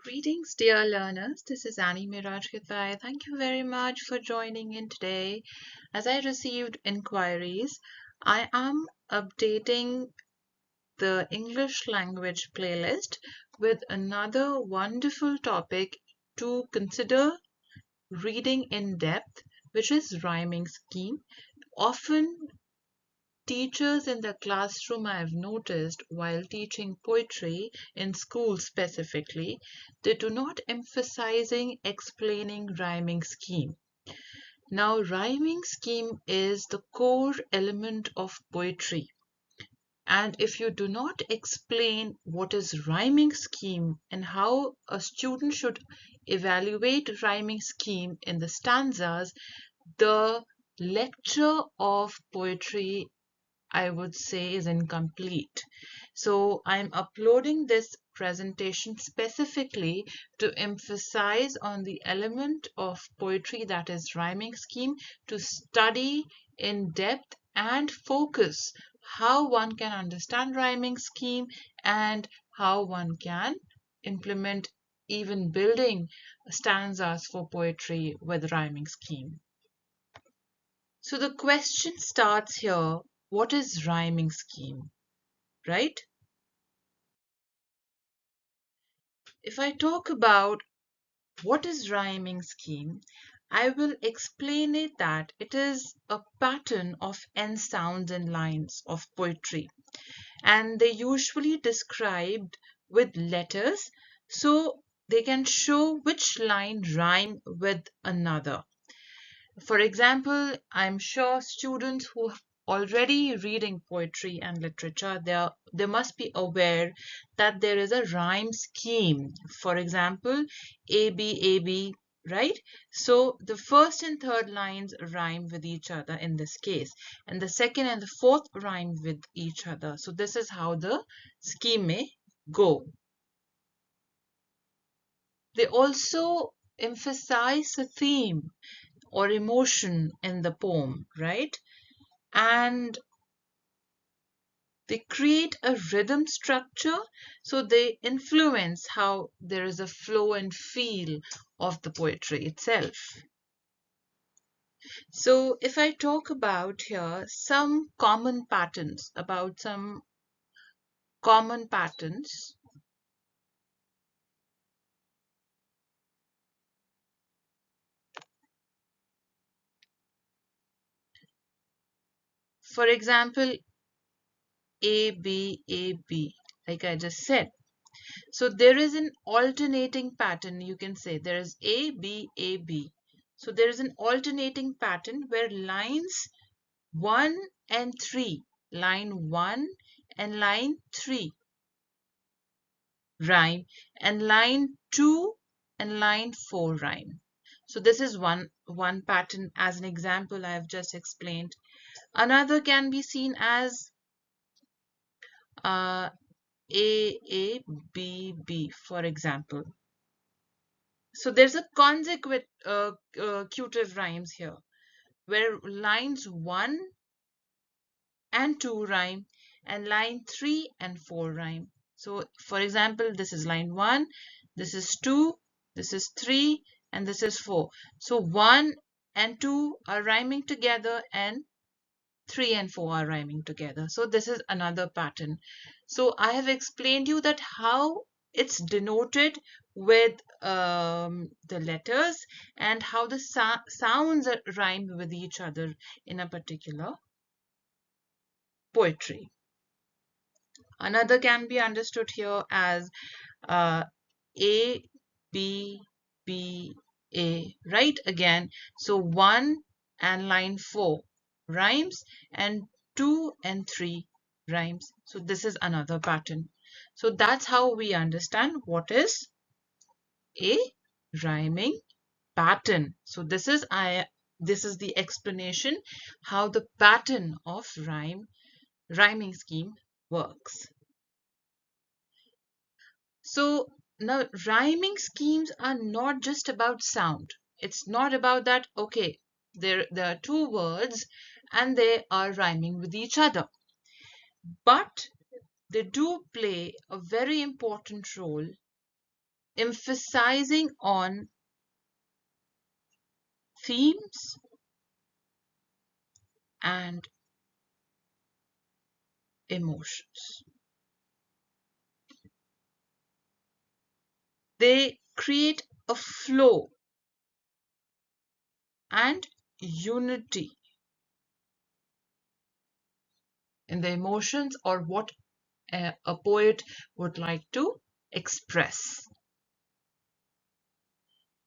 Greetings, dear learners. This is Annie Kidwai. Thank you very much for joining in today. As I received inquiries, I am updating the English language playlist with another wonderful topic to consider reading in depth, which is rhyming scheme. Often teachers in the classroom, I have noticed while teaching poetry in schools specifically, they do not emphasizing explaining rhyming scheme. Now, rhyming scheme is the core element of poetry. And if you do not explain what is rhyming scheme and how a student should evaluate rhyming scheme in the stanzas, the lecture of poetry I would say is incomplete. So I'm uploading this presentation specifically to emphasize on the element of poetry that is rhyming scheme, to study in depth and focus how one can understand rhyming scheme and how one can implement even building stanzas for poetry with rhyming scheme. So the question starts here, what is rhyming scheme, right? If I talk about what is rhyming scheme, I will explain it that it is a pattern of end sounds and lines of poetry, and they usually described with letters so they can show which line rhyme with another. For example, I'm sure students who are already reading poetry and literature, they must be aware that there is a rhyme scheme. For example, AB, right? So the first and third lines rhyme with each other in this case, and the second and the fourth rhyme with each other. So this is how the scheme may go. They also emphasize a theme or emotion in the poem, right? And they create a rhythm structure, so they influence how there is a flow and feel of the poetry itself. So if I talk about here some common patterns, for example, A, B, like I just said. So there is an alternating pattern, you can say there is A, B. So there is an alternating pattern where lines 1 and 3, line 1 and line 3 rhyme, and line 2 and line 4 rhyme. So this is one pattern. As an example, I have just explained. Another can be seen as uh, A, B, for example. So there's a consecutive rhymes here where lines 1 and 2 rhyme and line 3 and 4 rhyme. So for example, this is line 1, this is 2, this is 3, and this is 4. So 1 and 2 are rhyming together and 3 and 4 are rhyming together. So this is another pattern. So I have explained you that how it's denoted with the letters and how the sounds rhyme with each other in a particular poetry. Another can be understood here as uh, A, B, A, right? Again, so 1 and line 4 rhymes and 2 and 3 rhymes. So this is another pattern. So that's how we understand what is a rhyming pattern. So this is the explanation how the pattern of rhyming scheme works. So now rhyming schemes are not just about sound. It's not about that, okay, there are two words and they are rhyming with each other. But they do play a very important role emphasizing on themes and emotions. They create a flow and unity in the emotions or what a poet would like to express.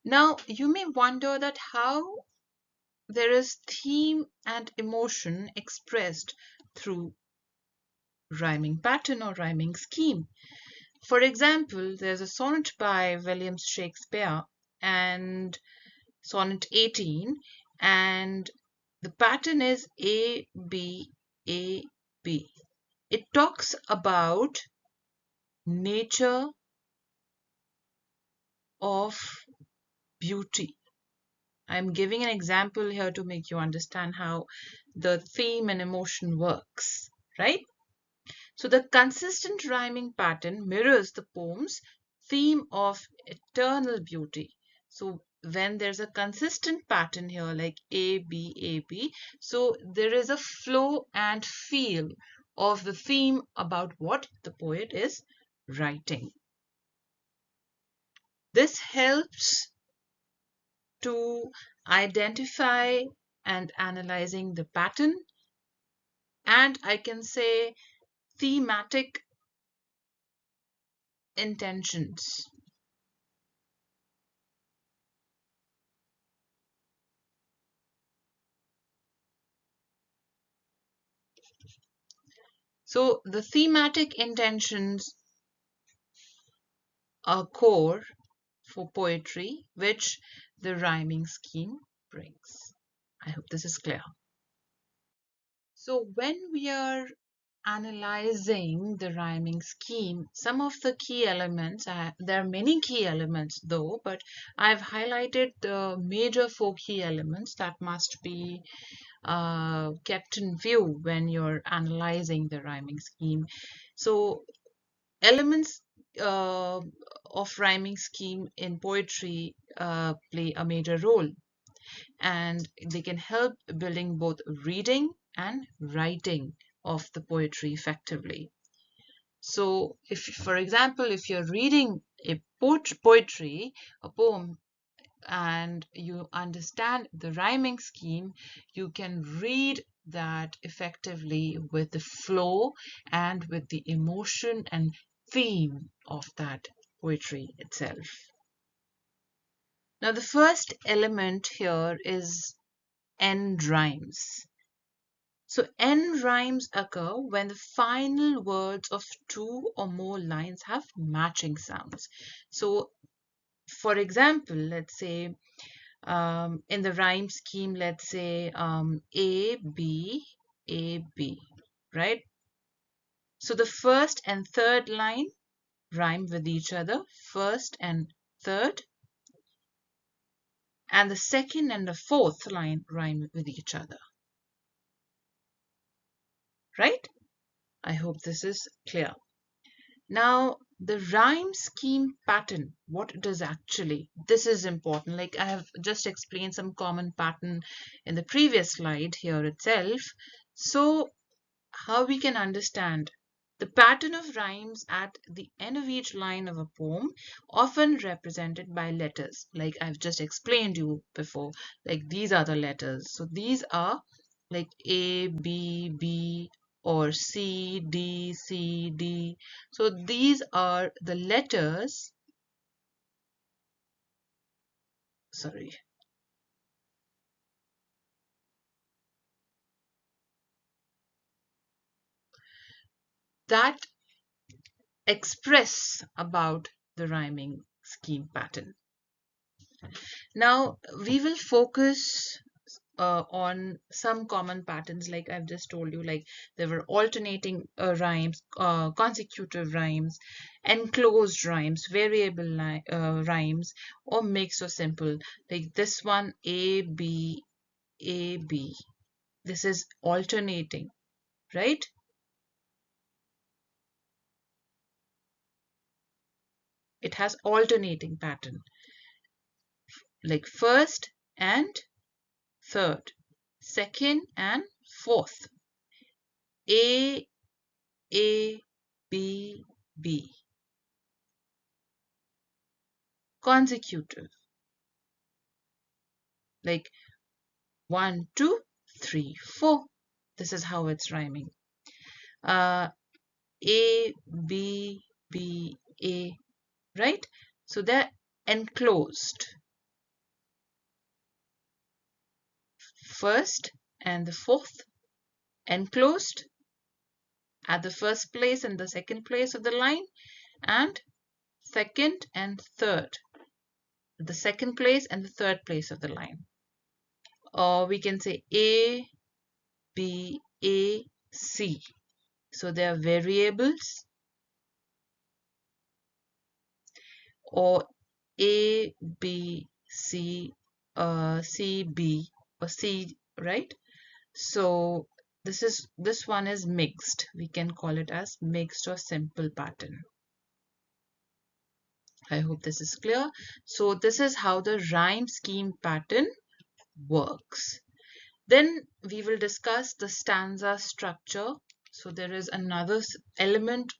Now, you may wonder that how there is theme and emotion expressed through rhyming pattern or rhyming scheme. For example, there's a sonnet by William Shakespeare and sonnet 18, and the pattern is A, B, A, B. It talks about nature of beauty. I'm giving an example here to make you understand how the theme and emotion works, right? So the consistent rhyming pattern mirrors the poem's theme of eternal beauty. So when there's a consistent pattern here like A, B, A, B, so there is a flow and feel of the theme about what the poet is writing. This helps to identify and analyzing the pattern, and I can say thematic intentions. So the thematic intentions are core for poetry, which the rhyming scheme brings. I hope this is clear. So when we are analyzing the rhyming scheme, some of the key elements, there are many key elements though, but I've highlighted the major four key elements that must be kept in view when you're analyzing the rhyming scheme. So elements of rhyming scheme in poetry play a major role, and they can help building both reading and writing of the poetry effectively. So if, for example, if you're reading a poetry, a poem, and you understand the rhyming scheme, you can read that effectively with the flow and with the emotion and theme of that poetry itself. Now, the first element here is end rhymes. So end rhymes occur when the final words of two or more lines have matching sounds. So for example, let's say in the rhyme scheme, let's say A, B, A, B, right? So the first and third line rhyme with each other, first and third, and the second and the fourth line rhyme with each other, right? I hope this is clear. Now, the rhyme scheme pattern, what it is actually, this is important. Like I have just explained some common pattern in the previous slide here itself. So how we can understand the pattern of rhymes at the end of each line of a poem, often represented by letters, like I've just explained you before, like these are the letters. So these are like A, B, B, or C, D, C, D. So these are the letters, sorry, that express about the rhyming scheme pattern. Now we will focus on some common patterns, like I've just told you, like there were alternating rhymes, consecutive rhymes, enclosed rhymes, variable rhymes, or mixed or simple. Like this one, A, B, A, B. This is alternating, right? it has alternating pattern, like first and third, second and fourth. A, A, B, B. Consecutive, like 1, 2, 3, 4. This is how it's rhyming. A, B, B, A, right? So they're enclosed. First and the fourth, enclosed at the first place and the second place of the line, and second and third, the second place and the third place of the line. Or we can say A, B, A, C. So they are variables, or A, B, C, C, B, or C, right? So this one is mixed. We can call it as mixed or simple pattern. I hope this is clear. So this is how the rhyme scheme pattern works. Then we will discuss the stanza structure. So there is another element,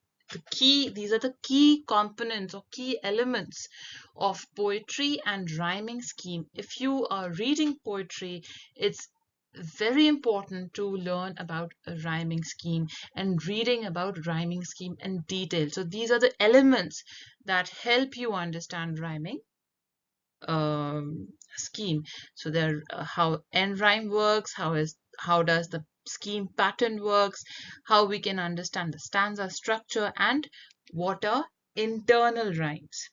these are the key components or key elements of poetry and rhyming scheme. If you are reading poetry, it's very important to learn about a rhyming scheme and reading about rhyming scheme in detail. So these are the elements that help you understand rhyming scheme. So there, how end rhyme works, how does the scheme pattern works, how we can understand the stanza structure, and what are internal rhymes.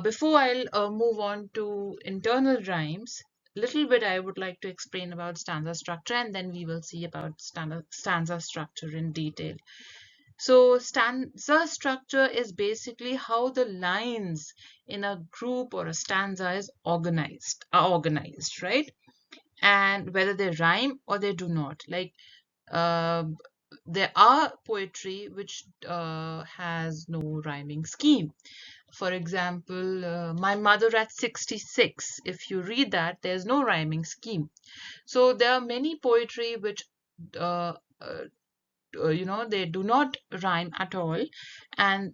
Before I'll move on to internal rhymes, little bit I would like to explain about stanza structure, and then we will see about stanza structure in detail. So stanza structure is basically how the lines in a group or a stanza is organized, right? And whether they rhyme or they do not. Like uh, there are poetry which has no rhyming scheme. For example, My Mother at 66. If you read that, there's no rhyming scheme. So there are many poetry which uh, uh, they do not rhyme at all, and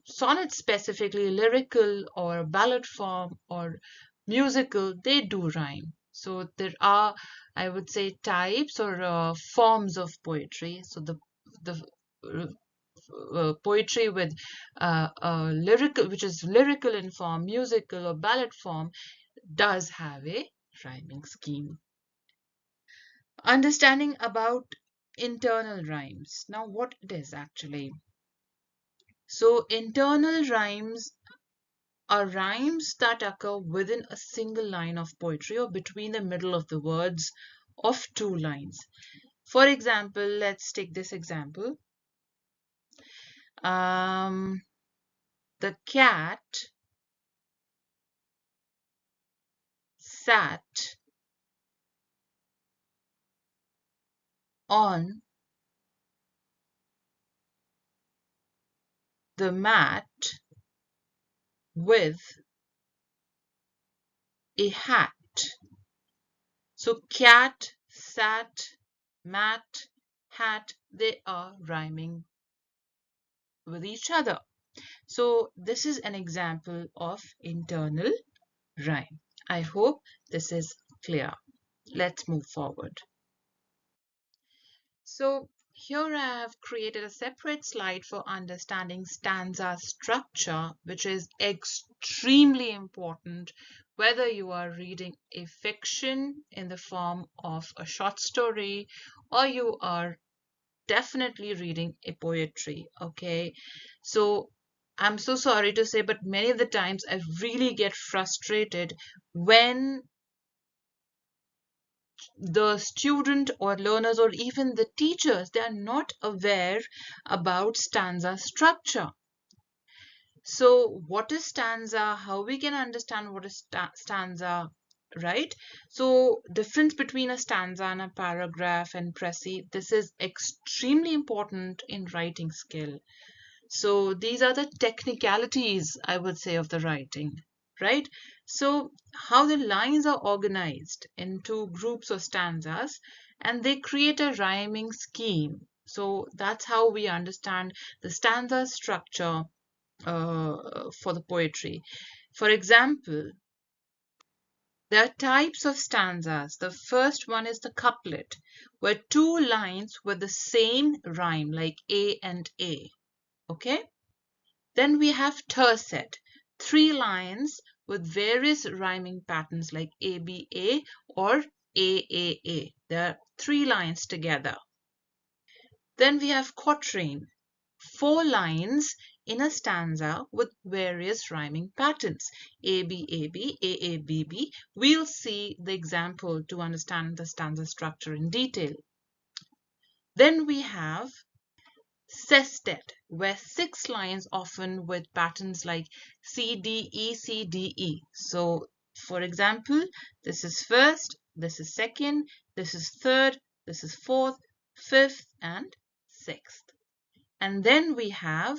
sonnets, specifically lyrical or ballad form or musical, they do rhyme. So there are, I would say, types or forms of poetry. So the poetry with lyrical, which is lyrical in form, musical or ballad form, does have a rhyming scheme. Understanding about internal rhymes. Now, what it is actually? So, internal rhymes are rhymes that occur within a single line of poetry or between the middle of the words of two lines. For example, let's take this example. The cat sat on the mat with a hat. So cat, sat, mat, hat, they are rhyming with each other. So this is an example of internal rhyme. I hope this is clear. Let's move forward. So here I have created a separate slide for understanding stanza structure, which is extremely important whether you are reading a fiction in the form of a short story or you are definitely reading a poetry. Okay, so I'm so sorry to say, but many of the times I really get frustrated when the student or learners or even the teachers, they are not aware about stanza structure. So what is stanza, how we can understand what is stanza, right? So difference between a stanza and a paragraph and précis, this is extremely important in writing skill. So these are the technicalities, I would say, of the writing, right? So how the lines are organized into groups or stanzas, and they create a rhyming scheme. So that's how we understand the stanza structure for the poetry. For example, there are types of stanzas. The first one is the couplet, where two lines with the same rhyme, like A and A. Okay? Then we have tercet, three lines with various rhyming patterns like ABA or AAA. There are three lines together. Then we have quatrain, four lines in a stanza with various rhyming patterns ABAB, AABB. We'll see the example to understand the stanza structure in detail. Then we have sestet, where six lines often with patterns like CDE, CDE. So, for example, this is first, this is second, this is third, this is fourth, fifth, and sixth. And then we have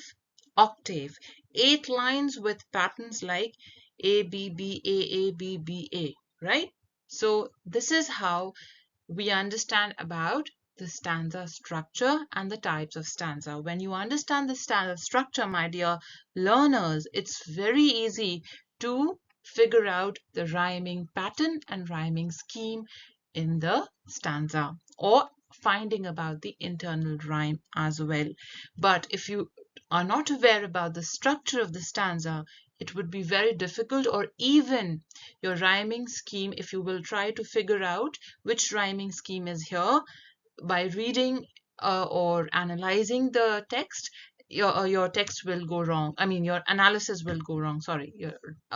octave, eight lines with patterns like ABB, AABBA, right? So this is how we understand about the stanza structure and the types of stanza. When you understand the stanza structure, my dear learners, it's very easy to figure out the rhyming pattern and rhyming scheme in the stanza, or finding about the internal rhyme as well. But if you are not aware about the structure of the stanza, it would be very difficult, or even your rhyming scheme, if you will try to figure out which rhyming scheme is here by reading or analyzing the text, your text will go wrong. I mean, your analysis will go wrong. Sorry,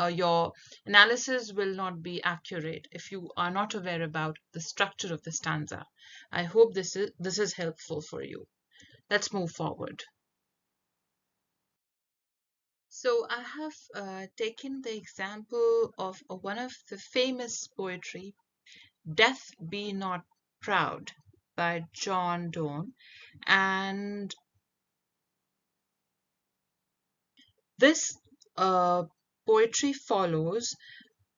your analysis will not be accurate if you are not aware about the structure of the stanza. I hope this is helpful for you. Let's move forward. So I have taken the example of one of the famous poetry, Death Be Not Proud by John Donne, and this poetry follows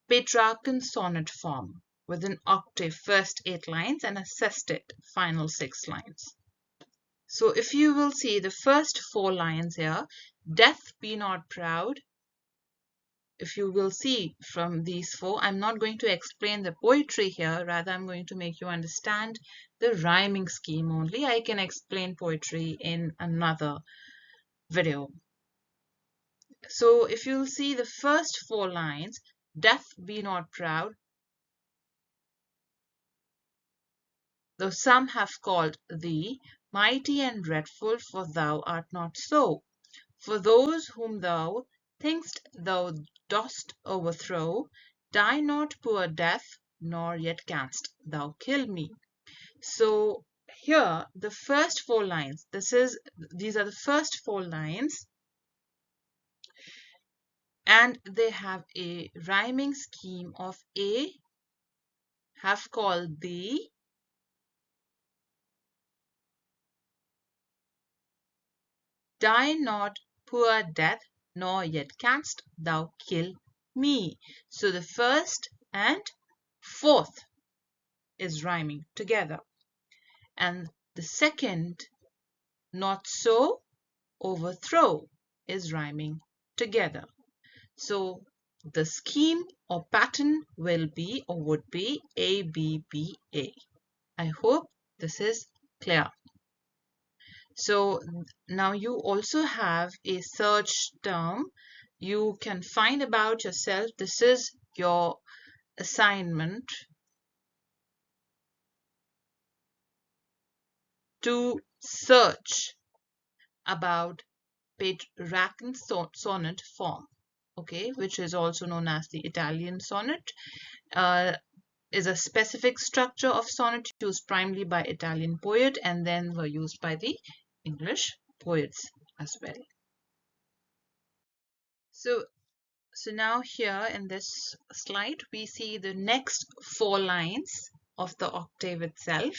Petrarchan sonnet form with an octave first 8 lines and a sestet final 6 lines. So if you will see the first 4 lines here, Death be not proud. If you will see from these 4, I'm not going to explain the poetry here, rather I'm going to make you understand the rhyming scheme only. I can explain poetry in another video. So if you'll see the first 4 lines, Death be not proud, though some have called thee mighty and dreadful, for thou art not so. For those whom thou think'st thou dost overthrow, die not, poor Death, nor yet canst thou kill me. So here the first 4 lines, these are the first 4 lines, and they have a rhyming scheme of A, have called thee, die not, poor Death, nor yet canst thou kill me. So the first and fourth is rhyming together, and the second, not so, overthrow, is rhyming together. So the scheme or pattern will be or would be ABBA. I hope this is clear. So now you also have a search term you can find about yourself. This is your assignment to search about Petrarchan sonnet form, okay, which is also known as the Italian sonnet, is a specific structure of sonnet used primarily by Italian poet and then were used by the English poets as well. So now here in this slide, we see the next 4 lines of the octave itself,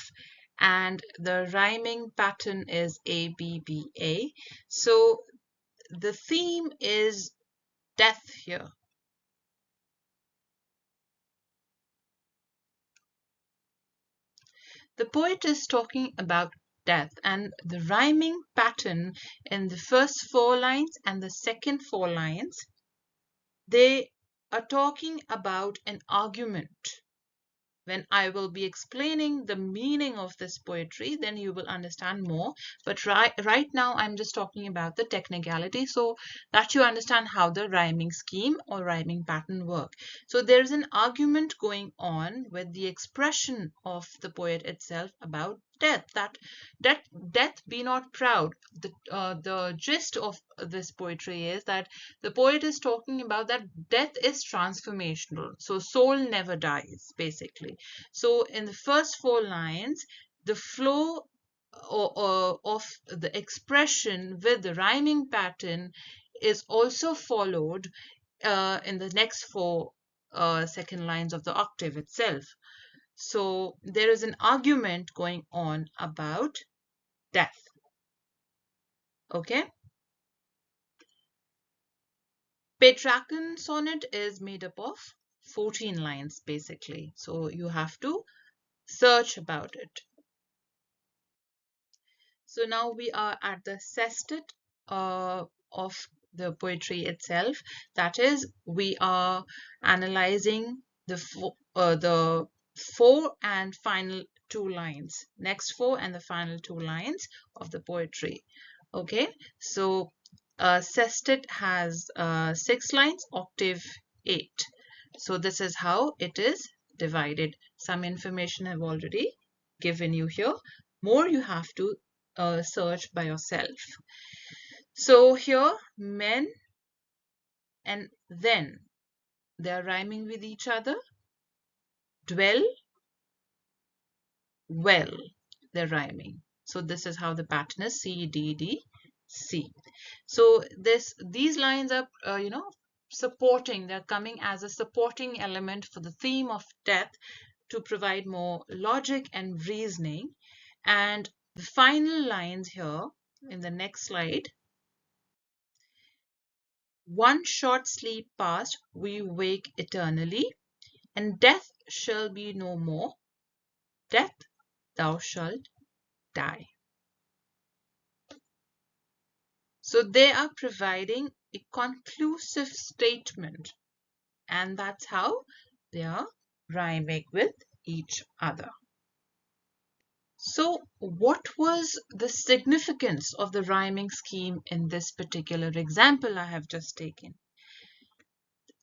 and the rhyming pattern is ABBA. So the theme is death here. The poet is talking about death, and the rhyming pattern in the first 4 lines and the second 4 lines, they are talking about an argument. When I will be explaining the meaning of this poetry, then you will understand more. But right now, I'm just talking about the technicality so that you understand how the rhyming scheme or rhyming pattern work. So there is an argument going on with the expression of the poet itself about death, that death be not proud. The gist of this poetry is that the poet is talking about that death is transformational, so soul never dies, basically. So in the first 4 lines, the flow of the expression with the rhyming pattern is also followed in the next 4 second lines of the octave itself. So there is an argument going on about death. Okay. Petrarchan sonnet is made up of 14 lines basically. So you have to search about it. So now we are at the sestet of the poetry itself. That is, we are analyzing the 4 and final 2 lines, next 4 and the final 2 lines of the poetry. Okay, so sestet has 6 lines, octave 8. So this is how it is divided. Some information I've already given you here. More you have to search by yourself. So here, men and then, they are rhyming with each other. Dwell, well, they're rhyming. So this is how the pattern is: C, D, D, C. So these lines are, supporting. They're coming as a supporting element for the theme of death to provide more logic and reasoning. And the final lines here in the next slide: one short sleep past, we wake eternally, and death shall be no more. Death, thou shalt die. So they are providing a conclusive statement, and that's how they are rhyming with each other. So what was the significance of the rhyming scheme in this particular example I have just taken?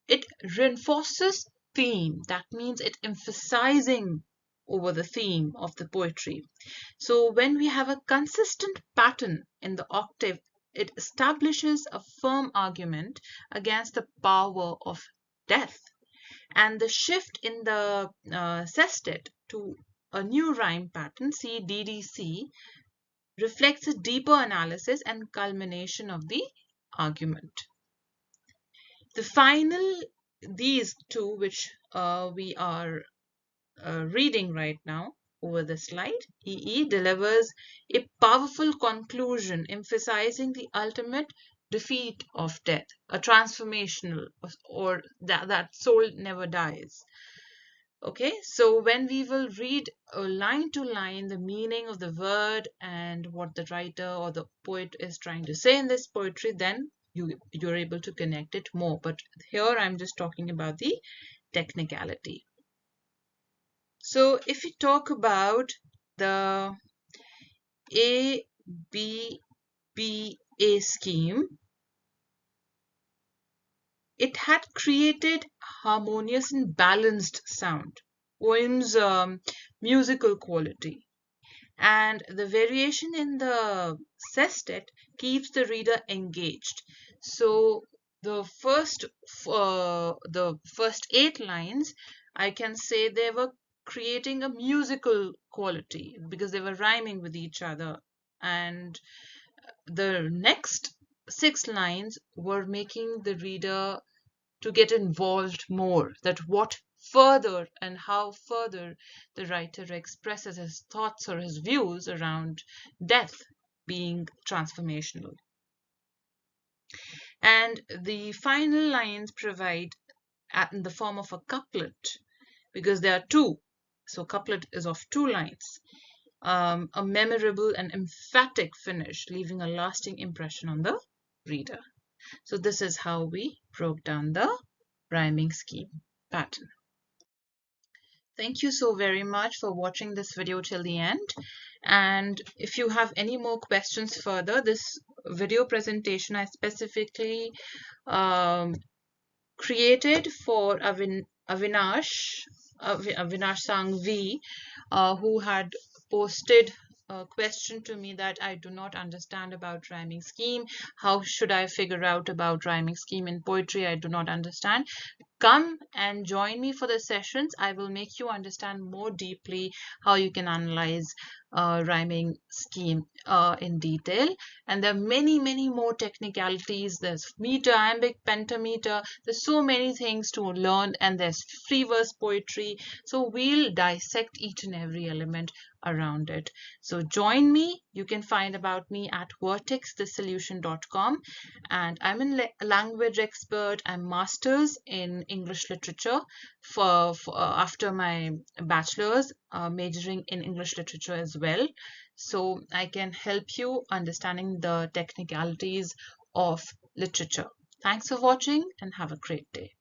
It reinforces theme. That means it emphasizing over the theme of the poetry. So when we have a consistent pattern in the octave, it establishes a firm argument against the power of death. And the shift in the sestet to a new rhyme pattern, C, D, D, C, reflects a deeper analysis and culmination of the argument. The final, these two, which we are reading right now over the slide, EE delivers a powerful conclusion emphasizing the ultimate defeat of death, a transformational, or that soul never dies. Okay, so when we will read line to line the meaning of the word and what the writer or the poet is trying to say in this poetry, then you're able to connect it more. But here I'm just talking about the technicality. So if we talk about the A, B, B, A scheme, it had created harmonious and balanced sound, poem's musical quality. And the variation in the sestet keeps the reader engaged. So the first 8 lines, I can say they were creating a musical quality because they were rhyming with each other, and the next 6 lines were making the reader to get involved more, that what further and how further the writer expresses his thoughts or his views around death being transformational. And the final lines provide in the form of a couplet, because there are two. So couplet is of two lines. A memorable and emphatic finish, leaving a lasting impression on the reader. So this is how we broke down the rhyming scheme pattern. Thank you so very much for watching this video till the end. And if you have any more questions further, this video presentation I specifically created for Avinash Sangvi, who had posted a question to me that I do not understand about rhyming scheme. How should I figure out about rhyming scheme in poetry? I do not understand. Come and join me for the sessions. I will make you understand more deeply how you can analyze rhyming scheme in detail. And there are many, many more technicalities. There's meter, iambic, pentameter. There's so many things to learn, and there's free verse poetry. So we'll dissect each and every element around it. So join me. You can find about me at vertexthesolution.com. And I'm a language expert. I'm master's in English literature after my bachelor's, majoring in English literature as well. So I can help you understanding the technicalities of literature. Thanks for watching and have a great day.